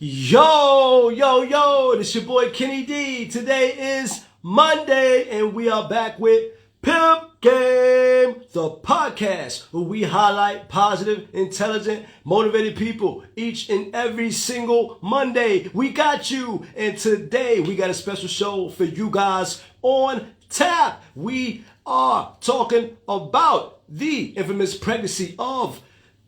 Yo, yo, yo, this your boy Kenny D. Today is Monday and we are back with Pimp Game, the podcast where we highlight positive, intelligent, motivated people each and every single Monday. We got you, and today we got a special show for you guys on tap. We are talking about the infamous pregnancy of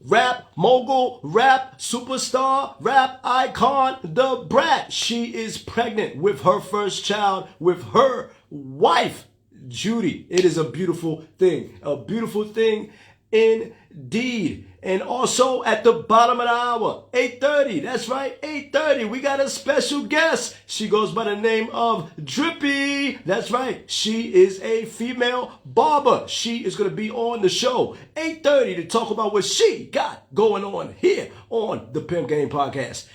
rap mogul, rap superstar, rap icon, the Brat. She is pregnant with her first child with her wife, Judy. It is a beautiful thing indeed. And also at the bottom of the hour, 8:30, that's right, 8:30, we got a special guest. She goes by the name of DRIPPY. That's right, she is a female barber. She is going to be on the show, 8:30, to talk about what she got going on here on the Pimp Game Podcast.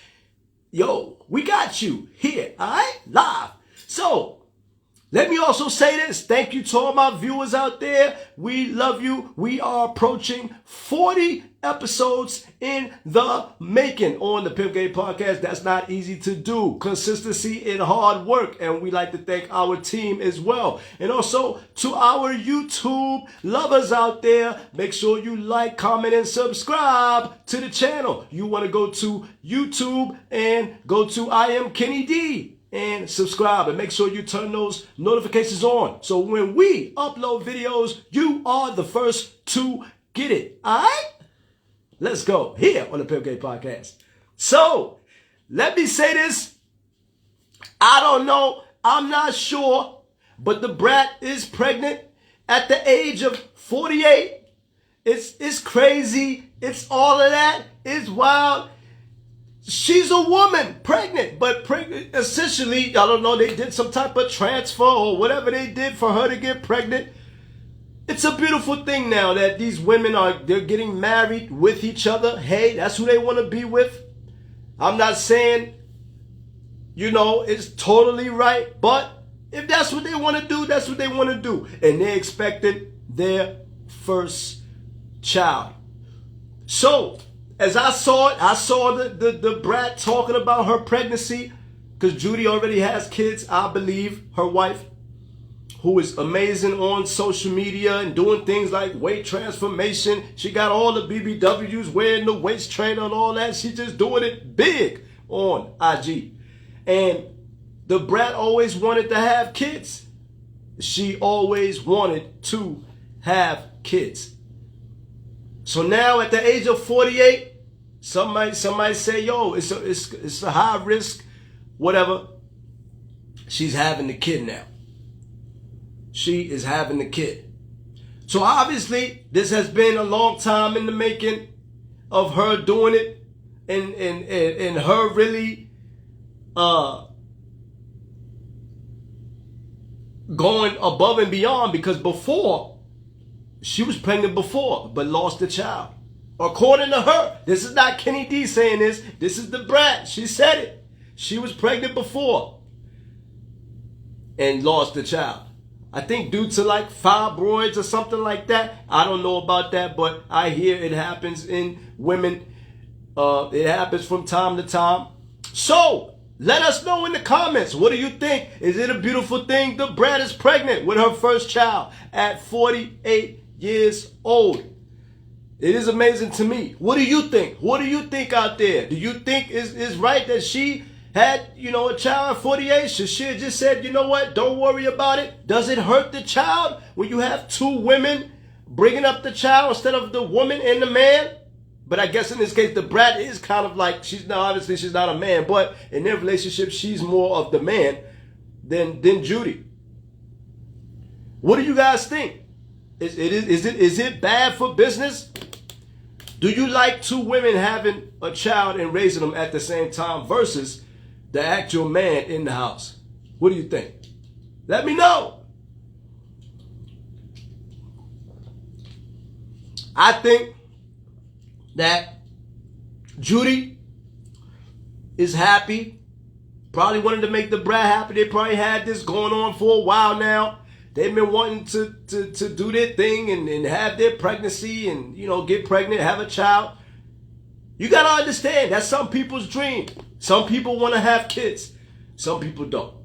Yo, we got you here, all right, live. So, let me also say this. Thank you to all my viewers out there. We love you. We are approaching 40 episodes in the making on the Pimp Game Podcast. That's not easy to do. Consistency and hard work. And we like to thank our team as well. And also to our YouTube lovers out there. Make sure you like, comment, and subscribe to the channel. You want to go to YouTube and go to I Am Kenny D and subscribe, and make sure you turn those notifications on. So when we upload videos, you are the first to get it. All right? Let's go here on the Pimp Game Podcast. So let me say this. I don't know. I'm not sure. But the Brat is pregnant at the age of 48. It's crazy. It's all of that. It's wild. She's a woman, pregnant, but pregnant, essentially, I don't know, they did some type of transfer or whatever they did for her to get pregnant. It's a beautiful thing now that these women they're getting married with each other. Hey, that's who they want to be with. I'm not saying, it's totally right, but if that's what they want to do, that's what they want to do. And they're expecting their first child. So, as I saw the Brat talking about her pregnancy, because Judy already has kids, I believe, her wife, who is amazing on social media and doing things like weight transformation. She got all the BBWs, wearing the waist trainer and all that. She's just doing it big on IG. And the Brat always wanted to have kids. She always wanted to have kids. So now at the age of 48, somebody say, yo, it's a high risk, whatever. She's having the kid now. She is having the kid. So obviously, this has been a long time in the making of her doing it and her really going above and beyond, because before, she was pregnant before, but lost the child. According to her, this is not Kenny D saying this. This is the Brat. She said it. She was pregnant before and lost the child. I think due to like fibroids or something like that. I don't know about that, but I hear it happens in women. It happens from time to time. So, let us know in the comments. What do you think? Is it a beautiful thing? The Brat is pregnant with her first child at 48 years old. It is amazing to me. What do you think? What do you think out there? Do you think it's right that she had, a child at 48? Should she have just said, you know what, don't worry about it? Does it hurt the child when you have two women bringing up the child instead of the woman and the man? But I guess in this case, the Brat is kind of like, obviously she's not a man, but in their relationship, she's more of the man than Judy. What do you guys think? Is it bad for business? Do you like two women having a child and raising them at the same time versus the actual man in the house? What do you think? Let me know. I think that Judy is happy. Probably wanted to make the Brat happy. They probably had this going on for a while now. They've been wanting to do their thing and have their pregnancy and, get pregnant, have a child. You got to understand, that's some people's dream. Some people want to have kids. Some people don't.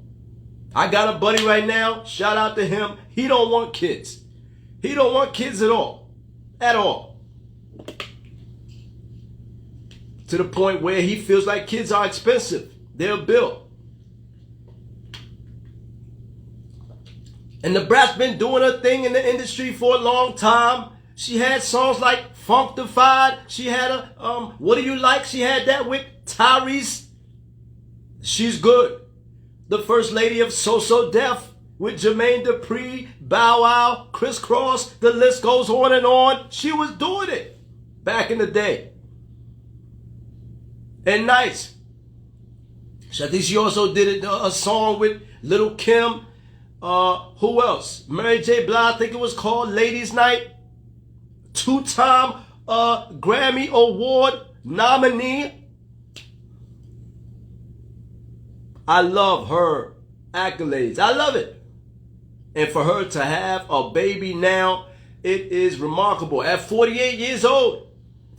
I got a buddy right now. Shout out to him. He don't want kids. He don't want kids at all. At all. To the point where he feels like kids are expensive. They're a bill. And the brat's been doing her thing in the industry for a long time. She had songs like Functified. She had a, What Do You Like? She had that with Tyrese. She's good. The first lady of So Def with Jermaine Dupri, Bow Wow, Criss Cross. The list goes on and on. She was doing it back in the day. And nice. I think she also did a song with Lil' Kim. Who else? Mary J. Blige, I think it was called Ladies Night. Two-time Grammy Award nominee. I love her accolades. I love it. And for her to have a baby now, it is remarkable. At 48 years old.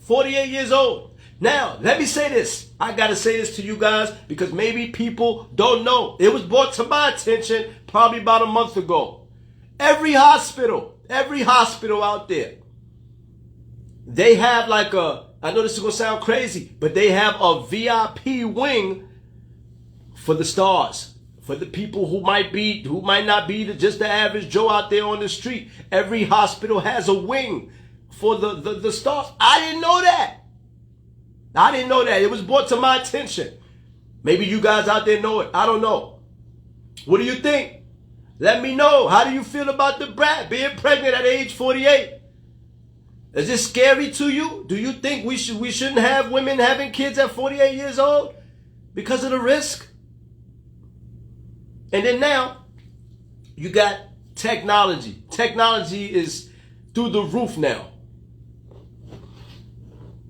48 years old. Now, let me say this. I got to say this to you guys because maybe people don't know. It was brought to my attention probably about a month ago. Every hospital out there, they have like I know this is going to sound crazy, but they have a VIP wing for the stars, for the people who might not be just the average Joe out there on the street. Every hospital has a wing for the stars. I didn't know that. It was brought to my attention. Maybe you guys out there know it. I don't know. What do you think? Let me know. How do you feel about the brat being pregnant at age 48? Is this scary to you? Do you think we shouldn't have women having kids at 48 years old because of the risk? And then now, you got technology. Technology is through the roof now.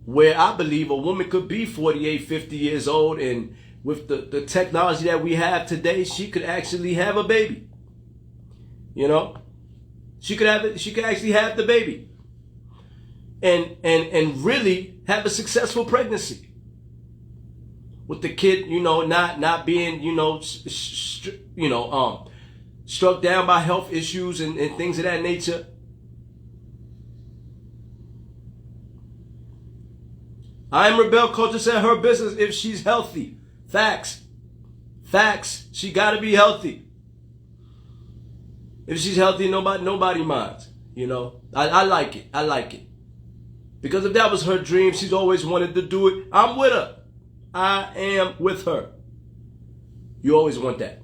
Where I believe a woman could be 48, 50 years old, and with the technology that we have today, she could actually have a baby. You know? She could actually have the baby. And really have a successful pregnancy. With the kid, not being, struck down by health issues and things of that nature. I Am Rebel Culture said her business if she's healthy. Facts. Facts. She gotta be healthy. If she's healthy, nobody minds. I like it. I like it. Because if that was her dream, she's always wanted to do it. I'm with her. I am with her. You always want that.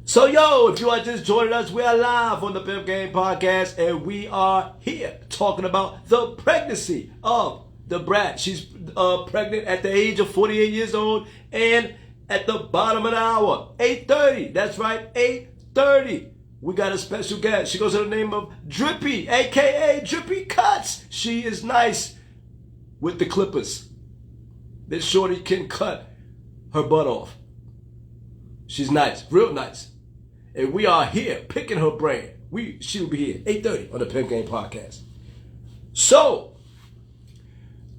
So, if you are just joining us, we are live on the Pimp Game Podcast, and we are here talking about the pregnancy of the brat. She's pregnant at the age of 48 years old, and at the bottom of the hour, 8:30. That's right, 8:30. We got a special guest. She goes by the name of Drippy, a.k.a. Drippy Cuts. She is nice with the clippers. This shorty can cut her butt off. She's nice, real nice. And we are here picking her brain. She'll be here 8:30 on the Pimp Game Podcast. So,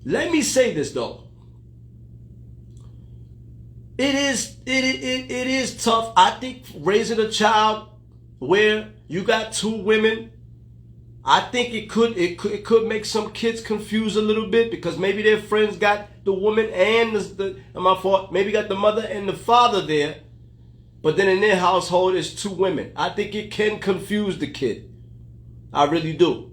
let me say this though. It is tough. I think raising a child where you got two women, I think it could make some kids confused a little bit because maybe their friends got the woman and maybe got the mother and the father there. But then in their household, it's two women. I think it can confuse the kid. I really do.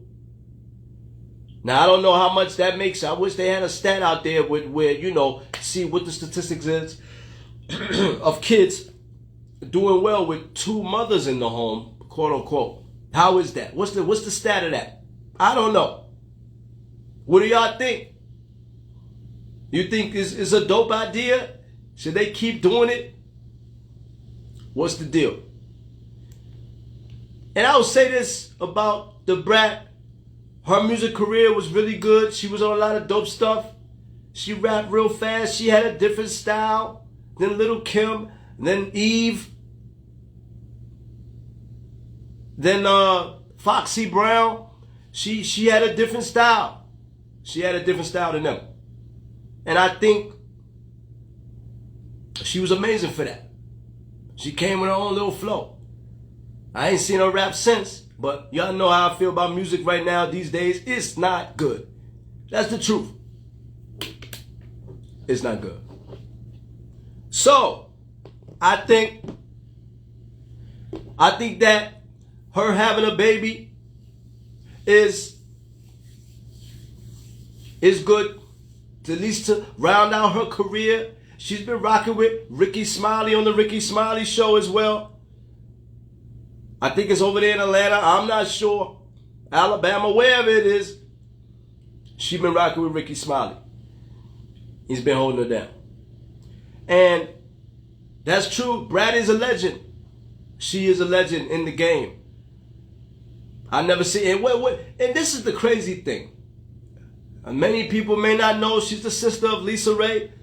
Now, I don't know how much that makes. I wish they had a stat out there where, see what the statistics is of kids doing well with two mothers in the home, quote unquote. How is that? What's the stat of that? I don't know. What do y'all think? You think it's a dope idea? Should they keep doing it? What's the deal? And I will say this about the brat. Her music career was really good. She was on a lot of dope stuff. She rapped real fast. She had a different style than Lil' Kim, then Eve, then Foxy Brown. She had a different style. She had a different style than them. And I think she was amazing for that. She came with her own little flow. I ain't seen her rap since, but y'all know how I feel about music right now these days. It's not good. That's the truth. It's not good. So, I think that her having a baby is good, to at least to round out her career. She's been rocking with Ricky Smiley on the Ricky Smiley show as well. I think it's over there in Atlanta. I'm not sure. Alabama, wherever it is. She's been rocking with Ricky Smiley. He's been holding her down. And that's true. Brad is a legend. She is a legend in the game. I never see it. And this is the crazy thing. Many people may not know she's the sister of Lisa Ray.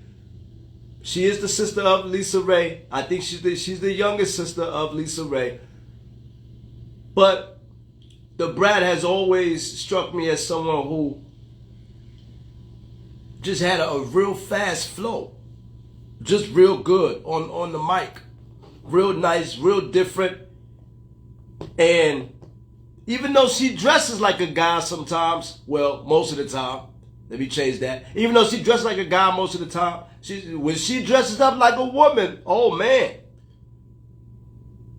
She is the sister of Lisa Ray. I think she's the youngest sister of Lisa Ray. But the Brad has always struck me as someone who just had a real fast flow. Just real good on the mic. Real nice, real different. And even though she dresses like a guy sometimes, well, most of the time, let me change that. Even though she dresses like a guy most of the time, when she dresses up like a woman, oh man,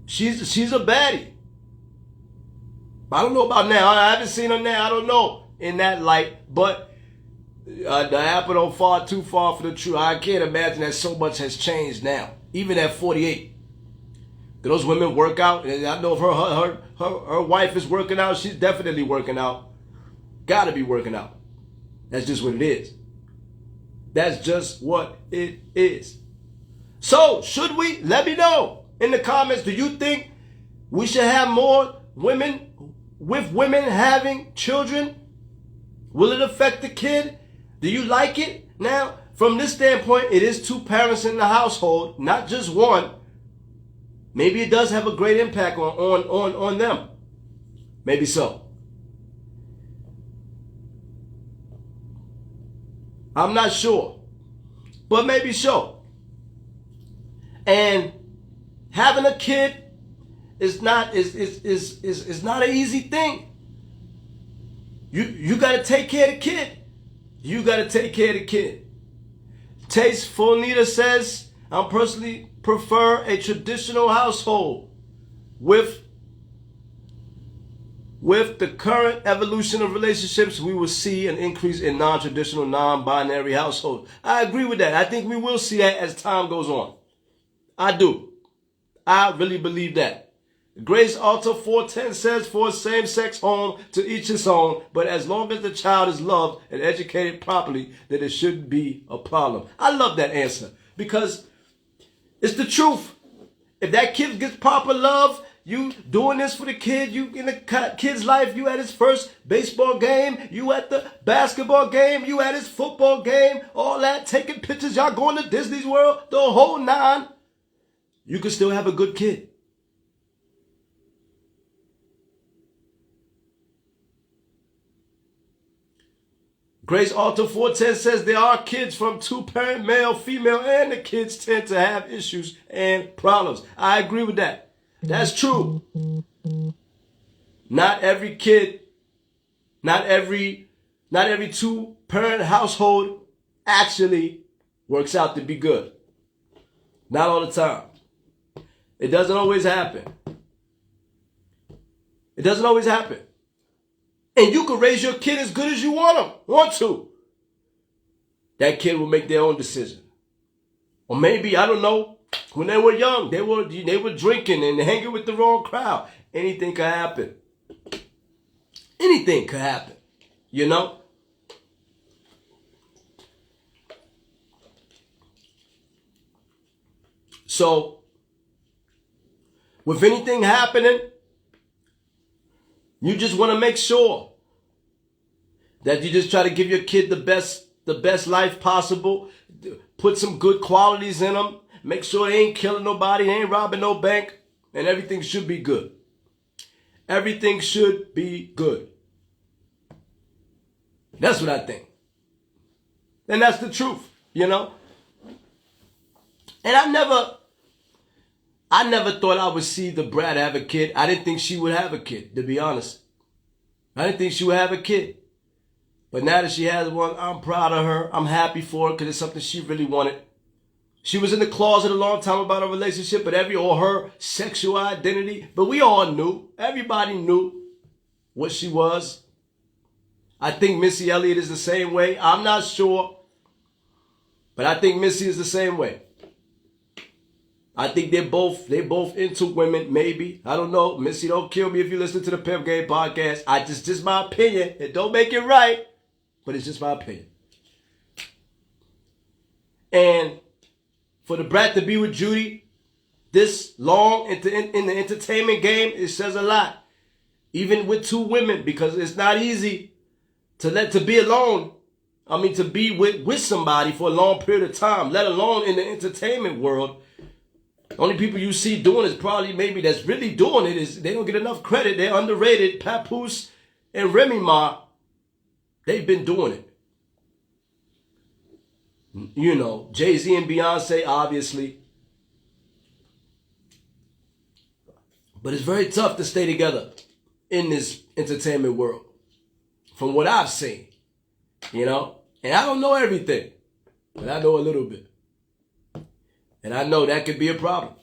she's a baddie. I don't know about now. I haven't seen her now. I don't know in that light, but the apple don't fall too far from the truth. I can't imagine that so much has changed now, even at 48. Do those women work out? I know if her wife is working out, she's definitely working out. Gotta be working out. That's just what it is. That's just what it is. So, should we? Let me know in the comments. Do you think we should have more women, with women having children? Will it affect the kid? Do you like it? Now, from this standpoint, it is two parents in the household, not just one. Maybe it does have a great impact on them. Maybe so. I'm not sure, but maybe so. And having a kid is not an easy thing. You got to take care of the kid. You got to take care of the kid. Tasteful Nita says, I personally prefer a traditional household. With the current evolution of relationships, we will see an increase in non-traditional, non-binary households. I agree with that. I think we will see that as time goes on. I do. I really believe that. Grace Alta 410 says, for a same-sex home, to each his own, but as long as the child is loved and educated properly, then it shouldn't be a problem. I love that answer because it's the truth. If that kid gets proper love, you doing this for the kid, you in the kid's life, you at his first baseball game, you at the basketball game, you at his football game, all that, taking pictures, y'all going to Disney's World, the whole nine, you can still have a good kid. Grace Alta 410 says there are kids from two-parent, male, female, and the kids tend to have issues and problems. I agree with that. That's true. Not every kid, not every two-parent household actually works out to be good. Not all the time. It doesn't always happen. It doesn't always happen. And you can raise your kid as good as you want to. That kid will make their own decision. Or maybe, I don't know, when they were young, they were drinking and hanging with the wrong crowd. Anything could happen. Anything could happen, you know? So, with anything happening, you just want to make sure that you just try to give your kid the best life possible. Put some good qualities in them. Make sure they ain't killing nobody, they ain't robbing no bank, and everything should be good. Everything should be good. That's what I think. And that's the truth, you know? And I never thought I would see the brat have a kid. I didn't think she would have a kid, to be honest. I didn't think she would have a kid. But now that she has one, I'm proud of her. I'm happy for her because it's something she really wanted. She was in the closet a long time about a relationship, but or her sexual identity. But we all knew. Everybody knew what she was. I think Missy Elliott is the same way. I'm not sure. But I think Missy is the same way. I think they're both into women, maybe. I don't know. Missy, don't kill me if you listen to the Pimp Game podcast. Just my opinion. It don't make it right, but it's just my opinion. And for the brat to be with Judy this long in the entertainment game, it says a lot. Even with two women, because it's not easy to be alone. I mean, to be with somebody for a long period of time, let alone in the entertainment world. The only people you see doing is probably maybe that's really doing it is they don't get enough credit. They're underrated. Papoose and Remy Ma, they've been doing it. You know, Jay-Z and Beyonce, obviously. But it's very tough to stay together in this entertainment world. From what I've seen. You know? And I don't know everything. But I know a little bit. And I know that could be a problem.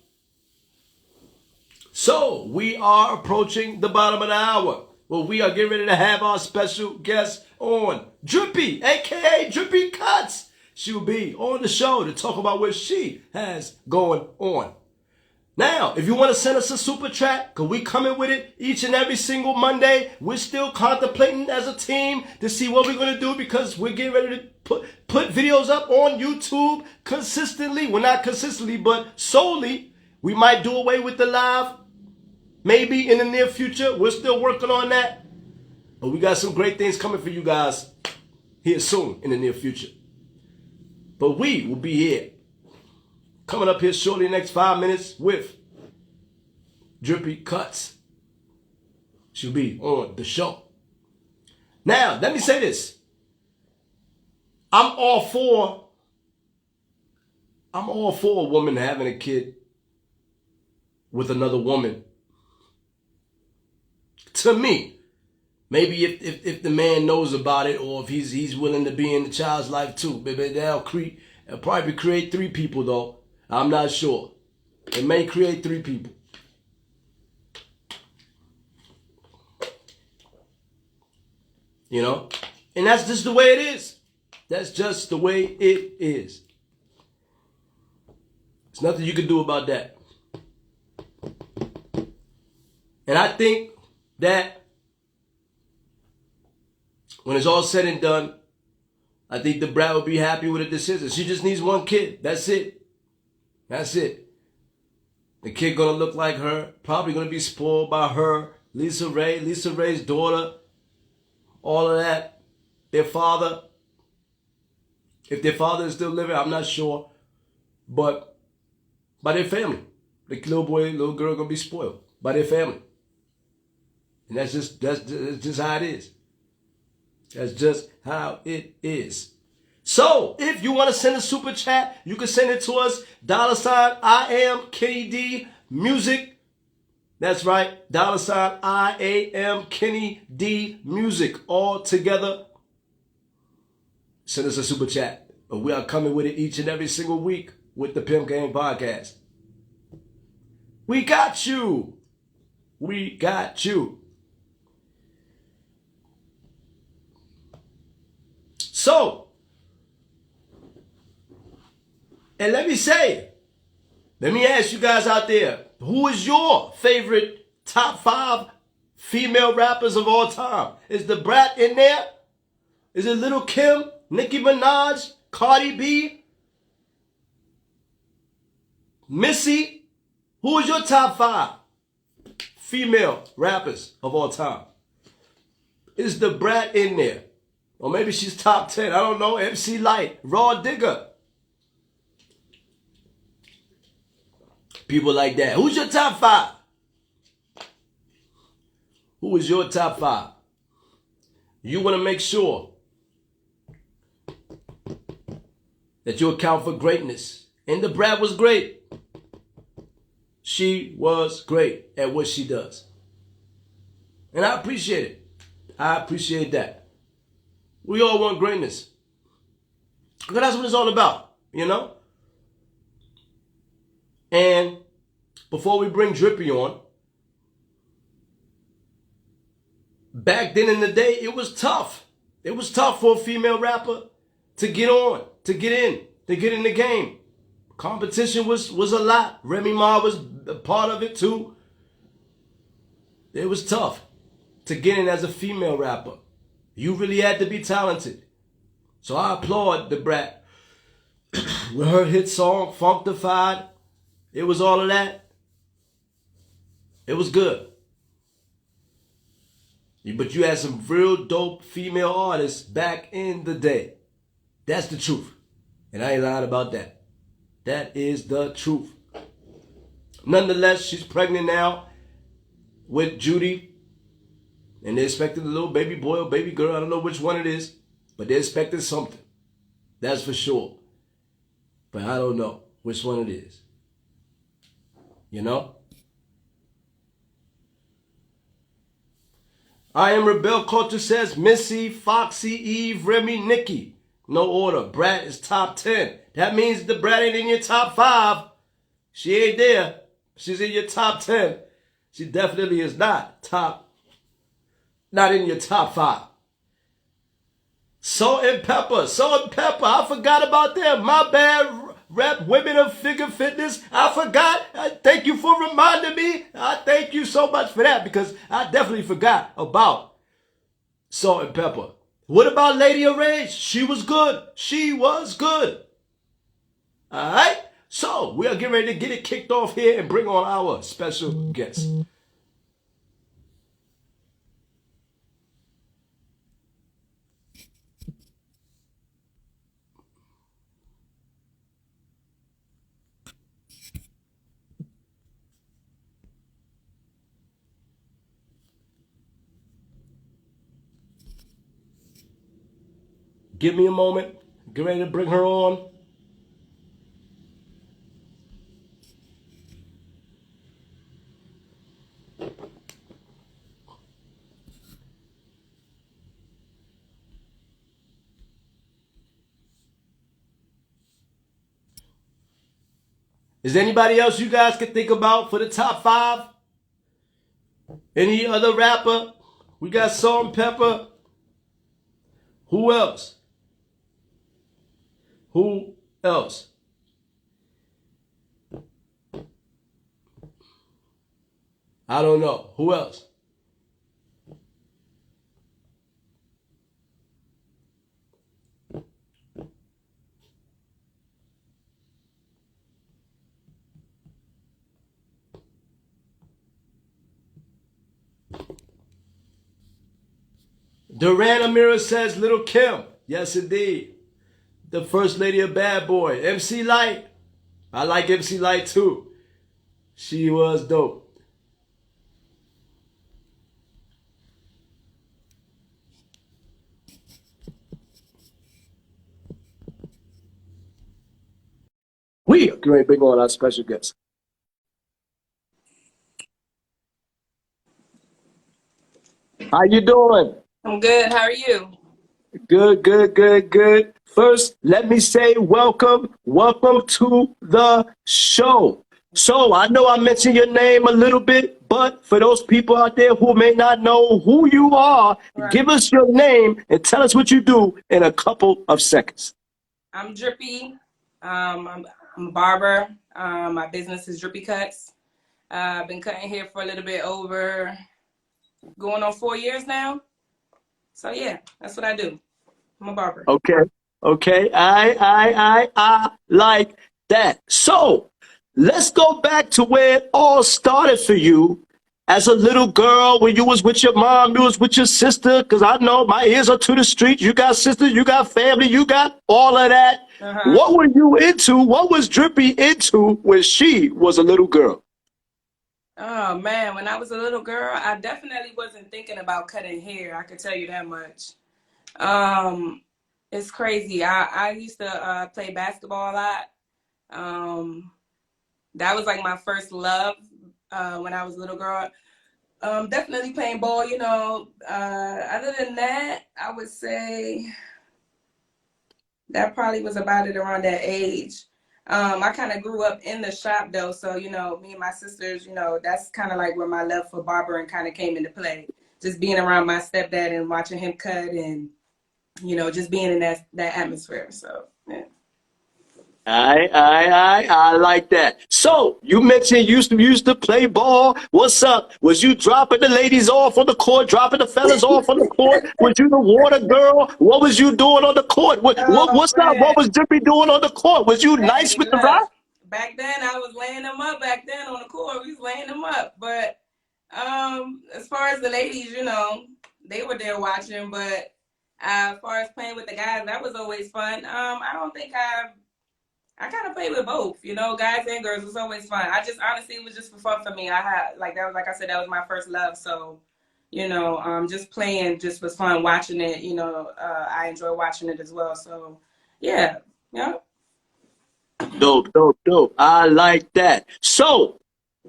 So, we are approaching the bottom of the hour. Well, we are getting ready to have our special guest on. Drippy, a.k.a. Drippy Cuts. She will be on the show to talk about what she has going on. Now, if you want to send us a super chat, because we coming with it each and every single Monday. We're still contemplating as a team to see what we're going to do because we're getting ready to put videos up on YouTube consistently. Well, not consistently, but solely. We might do away with the live maybe in the near future. We're still working on that. But we got some great things coming for you guys here soon in the near future. But we will be here. Coming up here shortly, next 5 minutes with Drippy Cuts. She'll be on the show. Now, let me say this. I'm all for a woman having a kid with another woman. To me. Maybe if the man knows about it or if he's willing to be in the child's life too. Maybe they'll probably create 3 people though. I'm not sure. It may create 3 people. You know? And that's just the way it is. That's just the way it is. There's nothing you can do about that. And I think that when it's all said and done, I think the brat will be happy with a decision. She just needs 1 kid. That's it. That's it. The kid gonna look like her. Probably gonna be spoiled by her. Lisa Ray's daughter. All of that. Their father. If their father is still living, I'm not sure. But by their family. The little boy, little girl gonna be spoiled by their family. And that's just how it is. That's just how it is. So, if you want to send a super chat, you can send it to us. $ I am Kenny D Music. That's right. $ I am Kenny D Music. All together. Send us a super chat. But we are coming with it each and every single week with the Pimp Game Podcast. We got you. We got you. So, and let me ask you guys out there, who is your favorite top 5 female rappers of all time? Is the brat in there? Is it Lil' Kim, Nicki Minaj, Cardi B, Missy? Who is your top 5 female rappers of all time? Is the brat in there? Or maybe she's top 10. I don't know. MC Lyte, Raw Digger. People like that. Who's your top 5? Who is your top 5? You want to make sure that you account for greatness. And the brat was great. She was great at what she does. And I appreciate it. I appreciate that. We all want greatness. Because that's what it's all about, you know? And before we bring Drippy on, back then in the day, it was tough. It was tough for a female rapper to get on, to get in the game. Competition was a lot. Remy Ma was a part of it too. It was tough to get in as a female rapper. You really had to be talented. So I applaud the brat. With her hit song, Funkdafied, it was all of that. It was good. But you had some real dope female artists back in the day. That's the truth. And I ain't lying about that. That is the truth. Nonetheless, she's pregnant now with Judy. And they're expecting a little baby boy or baby girl. I don't know which one it is. But they're expecting something. That's for sure. But I don't know which one it is. You know? I Am Rebel Culture says Missy, Foxy, Eve, Remy, Nikki. No order. Brat is top 10. That means the brat ain't in your top 5. She ain't there. She's in your top 10. She definitely is not in your top 5. Salt and Pepper. I forgot about them. My bad. Rap Women of Figure Fitness. I forgot. Thank you for reminding me. I thank you so much for that because I definitely forgot about Salt and Pepper. What about Lady of Rage? She was good. All right. So we are getting ready to get it kicked off here and bring on our special guest. Give me a moment. Get ready to bring her on. Is there anybody else you guys can think about for the top 5? Any other rapper? We got Salt and Pepper. Who else? I don't know. Who else? Duran Amira says Little Kim. Yes, indeed. The first lady of Bad Boy. MC Light. I like MC Light too. She was dope. We are going to bring on our special guest. How you doing? I'm good. How are you? Good. First, let me say welcome to the show. So I know I mentioned your name a little bit, but for those people out there who may not know who you are, Right. give us your name and tell us what you do in a couple of seconds. I'm Drippy. I'm a barber. My business is Drippy Cuts. I've been cutting hair for a little bit over going on 4 years now. So yeah, that's what I do. I'm a barber. Okay. I like that. So let's go back to where it all started for you as a little girl when you was with your mom, you was with your sister, because I know my ears are to the street. You got sisters, you got family, you got all of that. What were you into? What was Drippy into when she was a little girl? Oh man, when I was a little girl, I definitely wasn't thinking about cutting hair. I can tell you that much. It's crazy. I used to play basketball a lot. That was like my first love when I was a little girl. Definitely playing ball, you know. Other than that, I would say that probably was about it around that age. I kind of grew up in the shop though, so you know, me and my sisters, you know, that's kind of like where my love for barbering kind of came into play. Just being around my stepdad and watching him cut, and you know, just being in that atmosphere. So yeah. I like that. So you mentioned you used to play ball. What's up? Was you dropping the ladies off on the court, dropping the fellas off on the court? Was you the water girl? What was you doing on the court? Oh What's up? man, What was Drippy doing on the court? Was you nice hey, with the look. rock? Back then, I was laying them up. Back then on the court, we was laying them up. But as far as the ladies, you know, they were there watching. But as far as playing with the guys, that was always fun. I don't think I kind of played with both, you know, guys and girls. It was always fun. I just honestly, it was just for fun for me. I had like that was like I said, that was my first love. So, you know, just playing just was fun. Watching it, you know, I enjoy watching it as well. So, yeah, yeah. Dope, dope, dope. I like that. So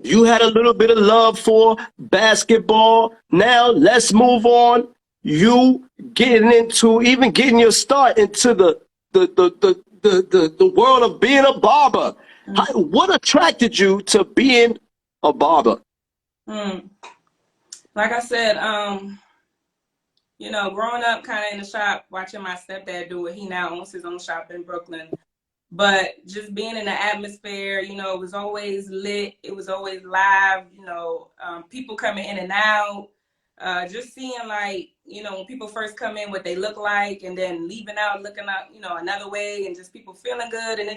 you had a little bit of love for basketball. Now let's move on. You getting your start into the world of being a barber. What attracted you to being a barber? Mm. Like I said, you know, growing up kind of in the shop, watching my stepdad do it. He now owns his own shop in Brooklyn. But just being in the atmosphere, you know, it was always lit. It was always live, you know, people coming in and out. Just seeing like, you know, when people first come in, what they look like, and then leaving out, looking out, you know, another way, and just people feeling good. And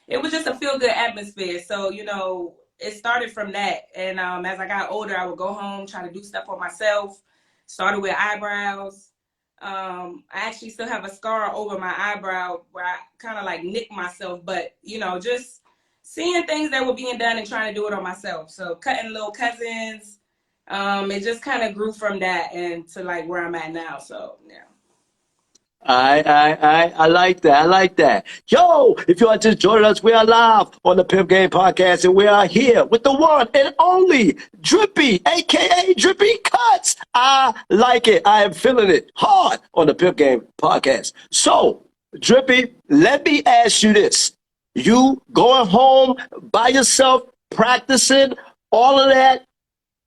it was just a feel good atmosphere. So, you know, it started from that. And as I got older, I would go home, try to do stuff for myself. Started with eyebrows. I actually still have a scar over my eyebrow where I kind of like nicked myself, but you know, just seeing things that were being done and trying to do it on myself. So cutting little cousins, it just kind of grew from that and to like where I'm at now. So yeah. I like that. I like that. Yo, if you are just joining us, we are live on the Pimp Game Podcast, and we are here with the one and only Drippy, aka Drippy Cuts. I like it. I am feeling it hard on the Pimp Game Podcast. So, Drippy, let me ask you this. You going home by yourself, practicing all of that?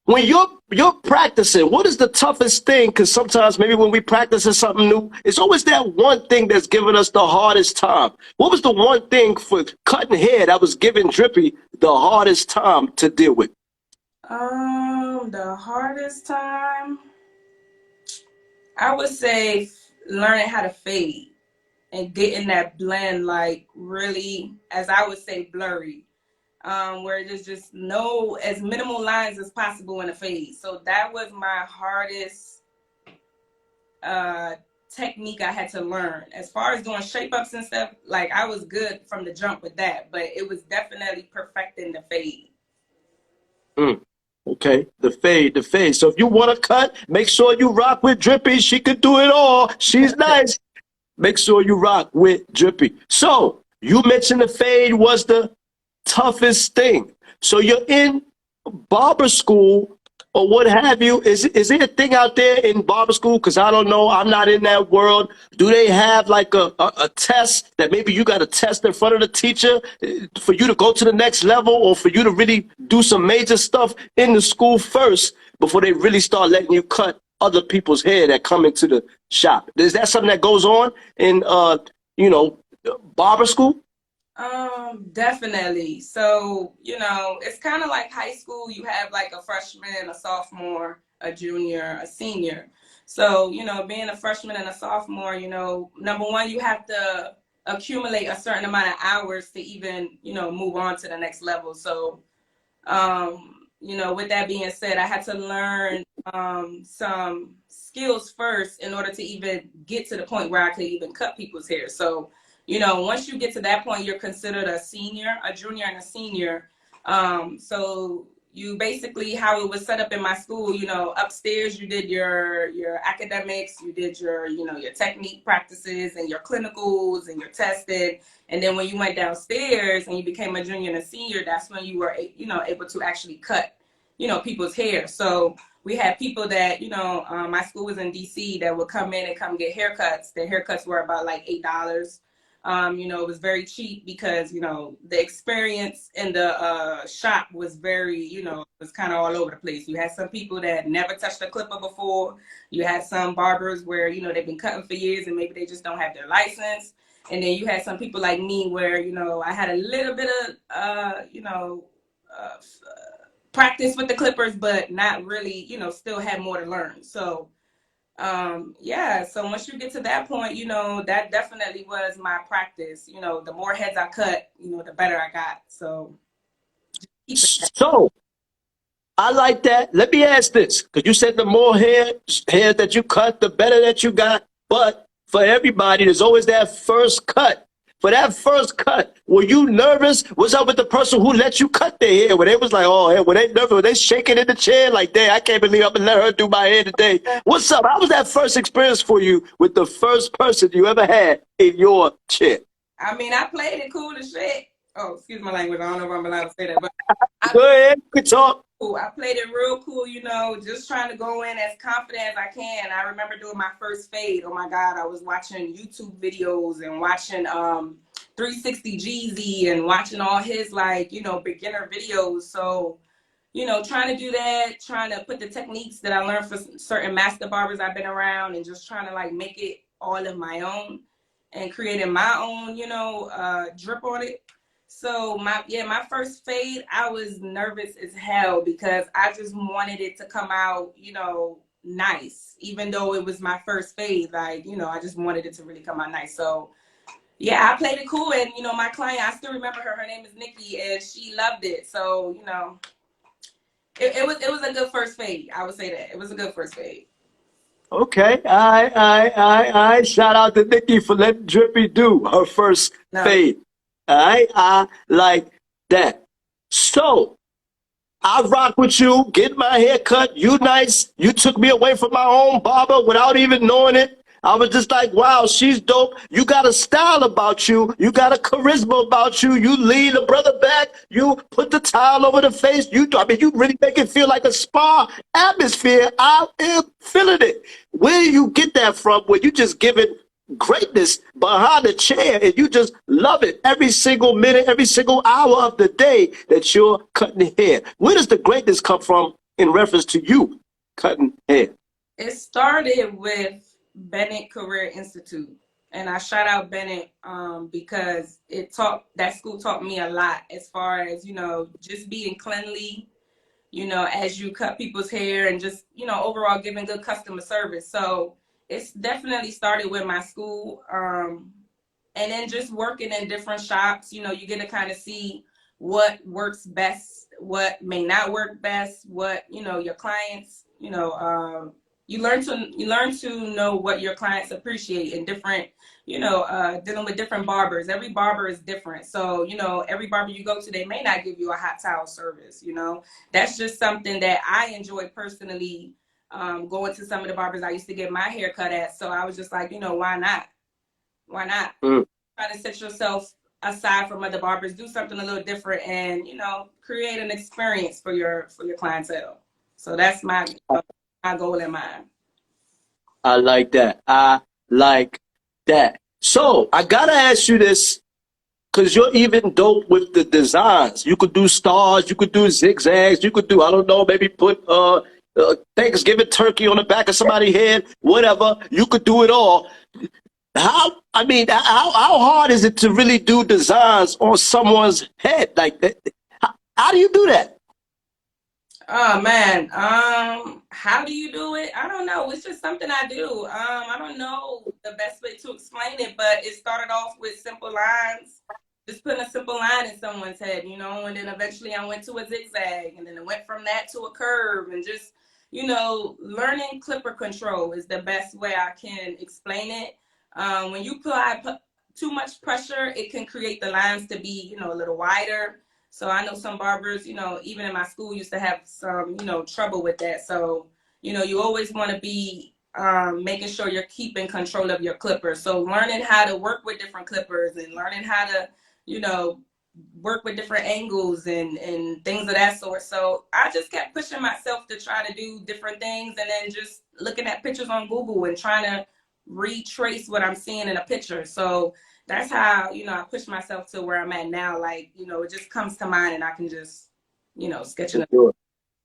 When you're practicing, what is the toughest thing? Because sometimes maybe when we practicing something new, it's always that one thing that's giving us the hardest time. What was the one thing for cutting hair that was giving Drippy the hardest time to deal with? The hardest time, I would say learning how to fade and getting that blend like really, as I would say, blurry. Where there's just no as minimal lines as possible in a fade. So that was my hardest technique I had to learn. As far as doing shape ups and stuff, like I was good from the jump with that, but it was definitely perfecting the fade. Okay, the fade, the fade. So if you want to cut, make sure you rock with Drippy. She could do it all. She's nice. Make sure you rock with Drippy. So you mentioned the fade was the toughest thing. So you're in barber school or what have you. Is there a thing out there in barber school? Because I don't know. I'm not in that world. Do they have like a test that maybe you got to test in front of the teacher for you to go to the next level, or for you to really do some major stuff in the school first before they really start letting you cut other people's hair that come into the shop? Is that something that goes on in, barber school? Definitely. So, you know, it's kind of like high school. You have like a freshman, a sophomore, a junior, a senior. So, you know, being a freshman and a sophomore, you know, number one, you have to accumulate a certain amount of hours to even, you know, move on to the next level. So, you know, with that being said, I had to learn some skills first in order to even get to the point where I could even cut people's hair. So, you know, once you get to that point, you're considered a senior, a junior, and a senior. So, you basically, how it was set up in my school, you know, upstairs you did your academics, you did your, you know, your technique practices and your clinicals and your testing. And then when you went downstairs and you became a junior and a senior, that's when you were, you know, able to actually cut, you know, people's hair. So we had people that, you know, my school was in DC that would come in and come get haircuts. Their haircuts were about like $8. You know, it was very cheap because, you know, the experience in the shop was very, you know, it was kind of all over the place. You had some people that never touched a clipper before. You had some barbers where, you know, they've been cutting for years and maybe they just don't have their license. And then you had some people like me where, you know, I had a little bit of, you know, practice with the clippers, but not really, you know, still had more to learn. So yeah, so once you get to that point, you know, that definitely was my practice. You know, the more heads I cut, you know, the better I got. So keep it. So I like that. Let me ask this, because you said the more hair that you cut, the better that you got. But for everybody, there's always that first cut. For that first cut, were you nervous? What's up with the person who let you cut their hair? When they was like, oh, hey, were they nervous? Were they shaking in the chair like, dang, I can't believe I'm gonna let her do my hair today? What's up? How was that first experience for you with the first person you ever had in your chair? I mean, I played it cool as shit. Oh, excuse my language. I don't know if I'm allowed to say that, but Go ahead, good talk. I played it real cool, you know, just trying to go in as confident as I can. I remember doing my first fade. Oh my God, I was watching YouTube videos and watching 360 Jeezy and watching all his, like, you know, beginner videos. So, you know, trying to do that, trying to put the techniques that I learned from certain master barbers I've been around and just trying to like make it all of my own and creating my own, you know, drip on it. So my first fade, I was nervous as hell because I just wanted it to come out, you know, nice, even though it was my first fade. Like, you know, I just wanted it to really come out nice. So yeah, I played it cool. And, you know, my client, I still remember her. Her name is Nikki, and she loved it. So, you know, it was a good first fade. I would say that. It was a good first fade. Okay, I. Shout out to Nikki for letting Drippy do her first No. fade. I like that. So, I rock with you, get my hair cut. You nice. You took me away from my own barber without even knowing it. I was just like, wow, she's dope. You got a style about you. You got a charisma about you. You lean the brother back. You put the towel over the face. I mean, you really make it feel like a spa atmosphere. I am feeling it. Where do you get that from? Where you just give it greatness behind the chair and you just love it every single minute, every single hour of the day that you're cutting hair. Where does the greatness come from in reference to you cutting hair? It started with Bennett Career Institute, and I shout out Bennett because that school taught me a lot as far as, you know, just being cleanly, you know, as you cut people's hair and just, you know, overall giving good customer service. So it's definitely started with my school. And then just working in different shops, you know, you get to kind of see what works best, what may not work best, what, you know, your clients, you know, you learn to know what your clients appreciate in different, you know, dealing with different barbers. Every barber is different. So, you know, every barber you go to, they may not give you a hot towel service, you know. That's just something that I enjoy personally, going to some of the barbers I used to get my hair cut at. So I was just like, you know, why not? Why not? Try to set yourself aside from other barbers, do something a little different, and, you know, create an experience for your clientele. So that's my goal in mind. I like that. I like that. So I gotta ask you this, because you're even dope with the designs. You could do stars, you could do zigzags, you could do, I don't know, maybe put Thanksgiving turkey on the back of somebody's head, whatever. You could do it all. How hard is it to really do designs on someone's head like that? How do you do that? Oh man, how do you do it? I don't know. It's just something I do. I don't know the best way to explain it, but it started off with simple lines, just putting a simple line in someone's head, you know, and then eventually I went to a zigzag, and then it went from that to a curve, and just, you know, learning clipper control is the best way I can explain it. When you apply too much pressure, it can create the lines to be, you know, a little wider. So I know some barbers, even in my school used to have some, trouble with that. So, you always want to be making sure you're keeping control of your clippers. So learning how to work with different clippers and learning how to, you know, work with different angles and things of that sort. So I just kept pushing myself to try to do different things, and then just looking at pictures on Google and trying to retrace what I'm seeing in a picture. So that's how, I push myself to where I'm at now. Like, it just comes to mind and I can just, sketch it.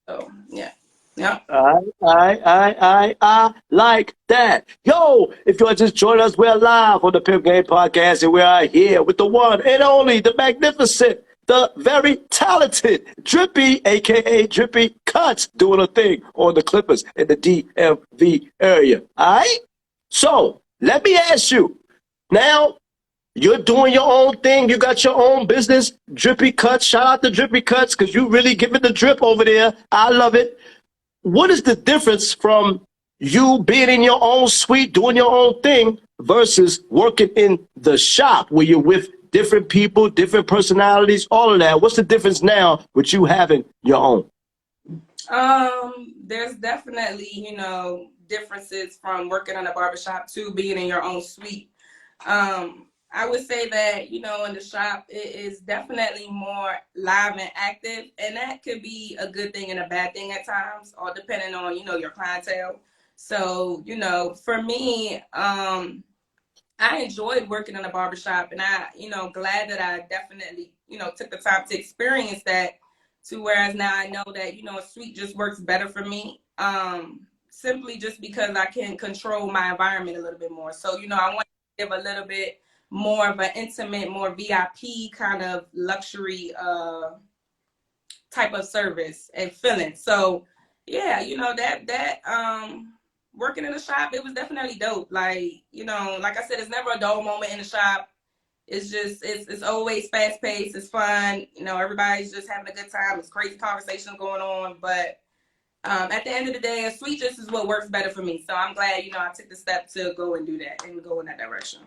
So yeah. Yeah. I like that. Yo, if you are just joining us, we're live on the Pimp Game Podcast, and we are here with the one and only, the magnificent, the very talented Drippy, aka Drippy Cuts, doing a thing on the Clippers in the DMV area. All right? So let me ask you now. You're doing your own thing. You got your own business, Drippy Cuts. Shout out to Drippy Cuts because you really giving the drip over there. I love it. What is the difference from you being in your own suite, doing your own thing, versus working in the shop where you're with different people, different personalities, all of that? What's the difference now with you having your own? There's definitely, differences from working in a barbershop to being in your own suite. I would say that, in the shop, it is definitely more live and active, and that could be a good thing and a bad thing at times, all depending on, your clientele. So, for me, I enjoyed working in a barbershop, and I, glad that I definitely, took the time to experience that, to whereas now I know that, a suite just works better for me. Simply just because I can control my environment a little bit more. So, I want to give a little bit more of an intimate, more VIP kind of luxury type of service and feeling. So yeah, that working in the shop, it was definitely dope. Like, like I said, it's never a dull moment in the shop. It's just it's always fast paced, it's fun, everybody's just having a good time, it's crazy conversations going on. But at the end of the day, a suite just is what works better for me. So I'm glad, I took the step to go and do that and go in that direction.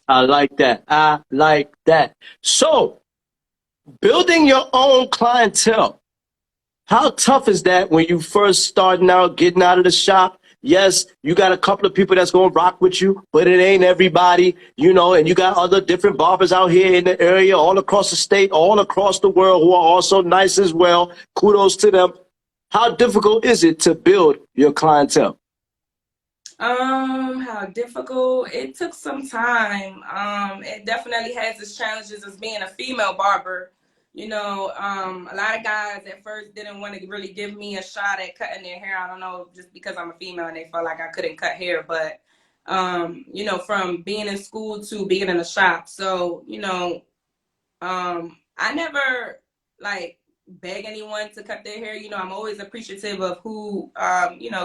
I like that. I like that. So, building your own clientele, how tough is that when you first starting out, getting out of the shop? Yes, you got a couple of people that's going to rock with you, but it ain't everybody, and you got other different barbers out here in the area, all across the state, all across the world, who are also nice as well. Kudos to them. How difficult is it to build your clientele? How difficult? It took some time. It definitely has its challenges as being a female barber. A lot of guys at first didn't want to really give me a shot at cutting their hair. I don't know, just because I'm a female and they felt like I couldn't cut hair. But, from being in school to being in a shop. So, I never like beg anyone to cut their hair. I'm always appreciative of who,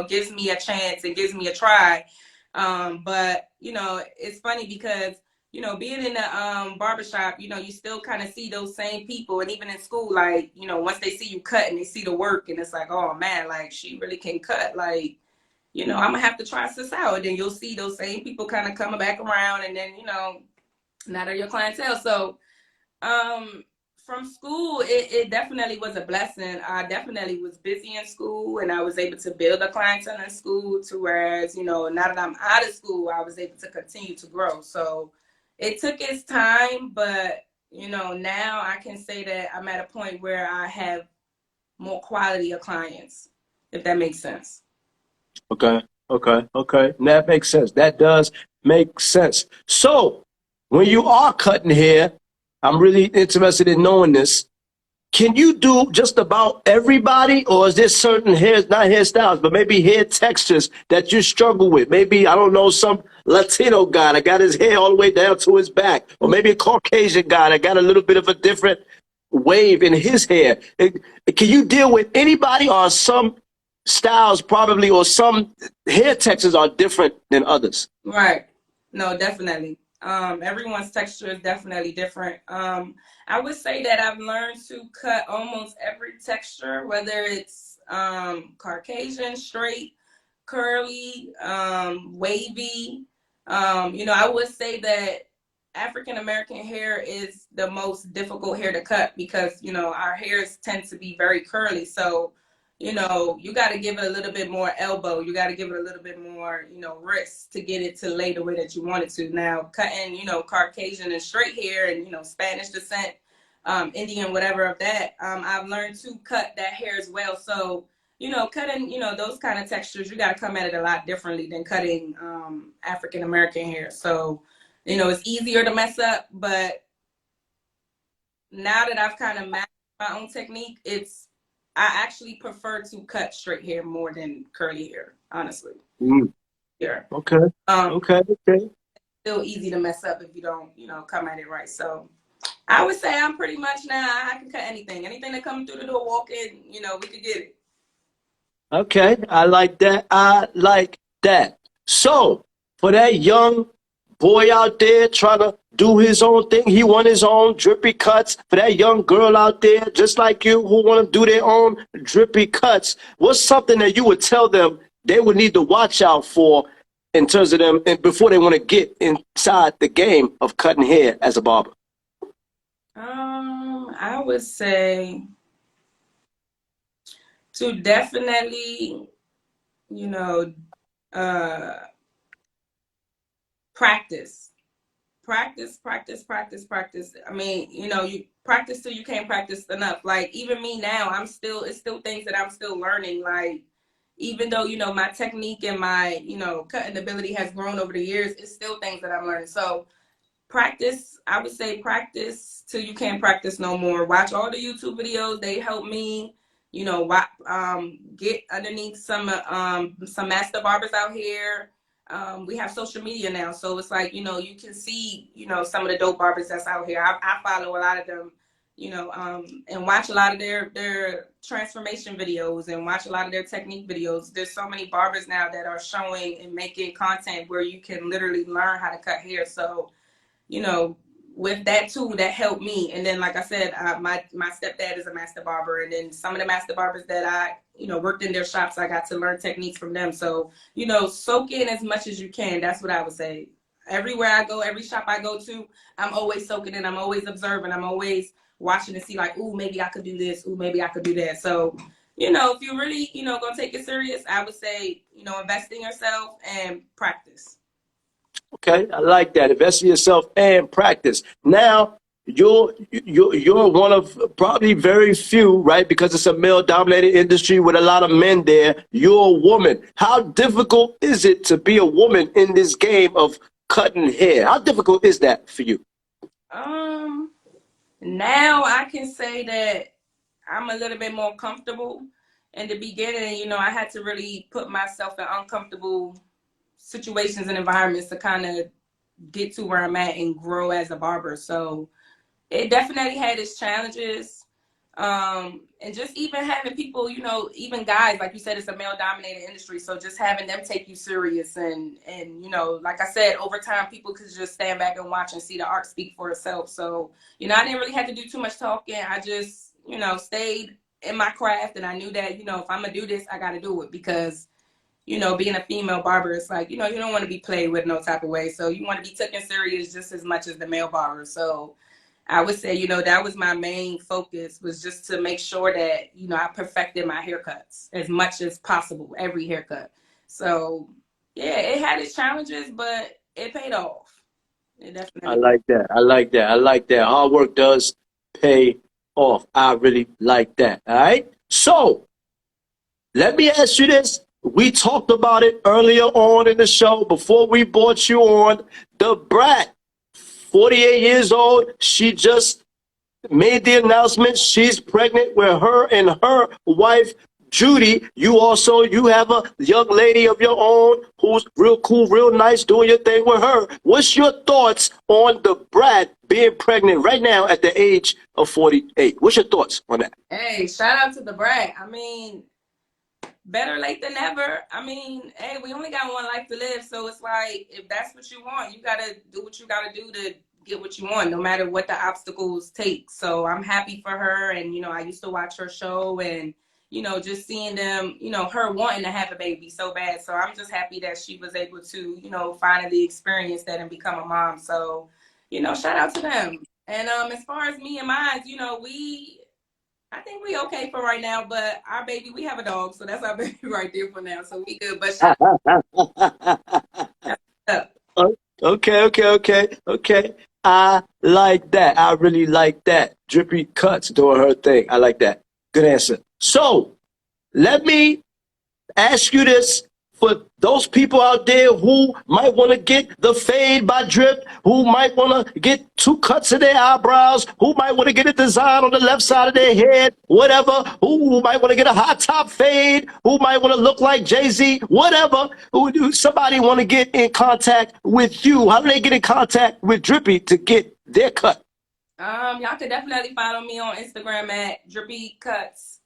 gives me a chance and gives me a try. But, it's funny because, being in the barbershop, you still kind of see those same people. And even in school, like, once they see you cut and they see the work and it's like, oh man, like she really can cut. Like, I'm gonna have to try this out. And then you'll see those same people kind of coming back around, and then, now they're your clientele. So, from school, it definitely was a blessing. I definitely was busy in school, and I was able to build a clientele in school, to whereas, now that I'm out of school, I was able to continue to grow. So it took its time, but, now I can say that I'm at a point where I have more quality of clients, if that makes sense. Okay. That makes sense. That does make sense. So, when you are cutting hair, I'm really interested in knowing this. Can you do just about everybody, or is there certain hairs, not hairstyles, but maybe hair textures that you struggle with? Maybe, I don't know, some Latino guy that got his hair all the way down to his back, or maybe a Caucasian guy that got a little bit of a different wave in his hair. Can you deal with anybody, or some styles probably, or some hair textures are different than others? Right. No, definitely. Everyone's texture is definitely different. I would say that I've learned to cut almost every texture, whether it's Caucasian, straight, curly, wavy. I would say that African American hair is the most difficult hair to cut because, you know, our hairs tend to be very curly. So, you know, you got to give it a little bit more elbow. You got to give it a little bit more, you know, wrist to get it to lay the way that you want it to. Now, cutting, you know, Caucasian and straight hair and, you know, Spanish descent, Indian, whatever of that, I've learned to cut that hair as well. So, you know, cutting, you know, those kind of textures, you got to come at it a lot differently than cutting African American hair. So, you know, it's easier to mess up, but now that I've kind of mastered my own technique, I actually prefer to cut straight hair more than curly hair, honestly. Mm. Yeah. Okay. Okay. Okay. Still easy to mess up if you don't, you know, come at it right. So I would say I'm pretty much now, I can cut anything. Anything that comes through the door, walk in, you know, we could get it. Okay. I like that. I like that. So, for that young boy out there trying to do his own thing, he want his own drippy cuts. For that young girl out there, just like you, who want to do their own drippy cuts, what's something that you would tell them they would need to watch out for in terms of them and before they want to get inside the game of cutting hair as a barber? I would say to definitely, you know, practice. Practice. I mean, you know, you practice till you can't practice enough. Like even me now, it's still things that I'm still learning. Like even though, you know, my technique and my, you know, cutting ability has grown over the years, it's still things that I'm learning. So practice, I would say practice till you can't practice no more. Watch all the YouTube videos. They help me, you know, get underneath some master barbers out here. We have social media now, so it's like, you know, you can see, you know, some of the dope barbers that's out here. I follow a lot of them, you know, and watch a lot of their transformation videos and watch a lot of their technique videos. There's so many barbers now that are showing and making content where you can literally learn how to cut hair. So, you know, with that too, that helped me. And then, like I said, my stepdad is a master barber, and then some of the master barbers that I, you know, worked in their shops, I got to learn techniques from them. So, you know, soak in as much as you can. That's what I would say. Everywhere I go, every shop I go to, I'm always soaking in. I'm always observing. I'm always watching to see like, ooh, maybe I could do this. Ooh, maybe I could do that. So, you know, if you really, you know, gonna take it serious, I would say, you know, invest in yourself and practice. Okay, I like that. Invest in yourself and practice. Now, you're one of probably very few, right? Because it's a male-dominated industry with a lot of men there. You're a woman. How difficult is it to be a woman in this game of cutting hair? How difficult is that for you? Now I can say that I'm a little bit more comfortable. In the beginning, you know, I had to really put myself in uncomfortable situations and environments to kind of get to where I'm at and grow as a barber. So it definitely had its challenges. And just even having people, you know, even guys, like you said, it's a male dominated industry. So just having them take you serious and, you know, like I said, over time, people could just stand back and watch and see the art speak for itself. So, you know, I didn't really have to do too much talking. I just, you know, stayed in my craft, and I knew that, you know, if I'm gonna do this, I got to do it because, you know, being a female barber, it's like, you know, you don't want to be played with no type of way. So you want to be taken serious just as much as the male barber. So I would say, you know, that was my main focus, was just to make sure that, you know, I perfected my haircuts as much as possible, every haircut. So yeah, it had its challenges, but it paid off. It I definitely. like that. I like that. I like that. Hard work does pay off. I really like that. All right. So let me ask you this. We talked about it earlier on in the show before we brought you on. The brat, 48 years old. She just made the announcement she's pregnant with her and her wife, Judy. You have a young lady of your own who's real cool, real nice, doing your thing with her. What's your thoughts on the brat being pregnant right now at the age of 48? What's your thoughts on that? Hey, shout out to the brat. I mean, better late than never. I mean, hey, we only got one life to live, so it's like if that's what you want, you gotta do what you gotta do to get what you want, no matter what the obstacles take. So I'm happy for her, and you know, I used to watch her show, and you know, just seeing them, you know, her wanting to have a baby so bad. So I'm just happy that she was able to, you know, finally experience that and become a mom. So shout out to them. And as far as me and mine, I think we okay for right now, but our baby, we have a dog, so that's our baby right there for now. So we good. But shout out. Okay. I like that. I really like that. Drippy Cuts doing her thing. I like that. Good answer. So let me ask you this for those people out there who might want to get the fade by Drip, who might want to get 2 cuts in their eyebrows, who might want to get a design on the left side of their head, whatever, who might want to get a hot top fade, who might want to look like Jay-Z, whatever, somebody want to get in contact with you. How do they get in contact with Drippy to get their cut? Y'all can definitely follow me on Instagram at Drippy Cuts.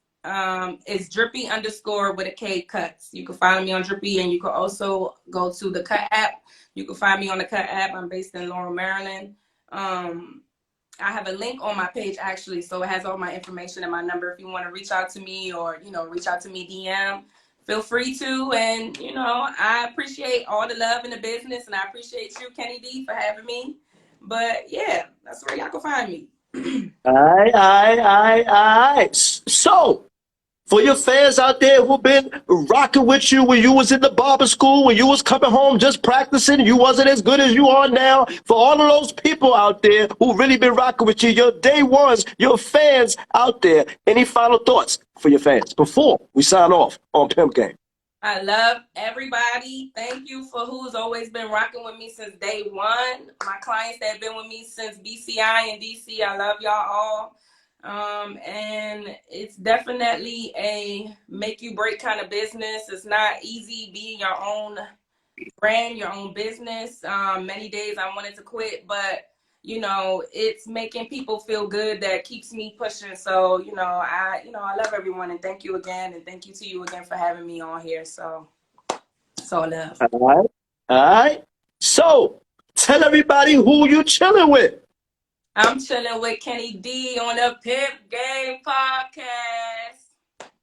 It's Drippy _ with a K Cuts. You can follow me on Drippy, and you can also go to the Cut app. You can find me on the Cut app. I'm based in Laurel, Maryland. I have a link on my page actually, so it has all my information and my number. If you want to reach out to me or reach out to me DM, feel free to. And I appreciate all the love in the business, and I appreciate you, Kenny D, for having me. But yeah, that's where y'all can find me. All right. So, for your fans out there who've been rocking with you when you was in the barber school, when you was coming home just practicing, you wasn't as good as you are now. For all of those people out there who really been rocking with you, your day ones, your fans out there, any final thoughts for your fans before we sign off on Pimp Game? I love everybody. Thank you for who's always been rocking with me since day one. My clients that have been with me since BCI and DC, I love y'all all. And it's definitely a make you break kind of business. It's not easy being your own brand, your own business. Many days I wanted to quit, but it's making people feel good that keeps me pushing. So, I love everyone, and thank you again. And thank you to you again for having me on here. So love. All right. So tell everybody who you chilling with. I'm chilling with Kenny D on the Pimp Game podcast.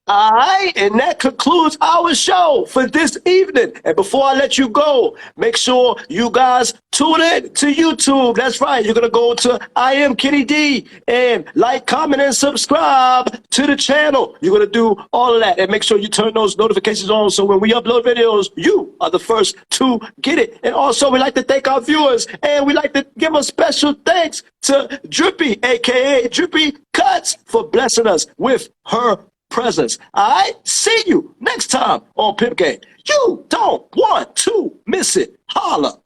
All right, and that concludes our show for this evening. And before I let you go, make sure you guys tune in to YouTube. That's right. You're going to go to I Am Kenny D and like, comment, and subscribe to the channel. You're going to do all of that. And make sure you turn those notifications on so when we upload videos, you are the first to get it. And also, we like to thank our viewers, and we like to give a special thanks to Drippy, a.k.a. Drippy Cuts, for blessing us with her presence. All right, see you next time on Pimp Game. You don't want to miss it. Holla.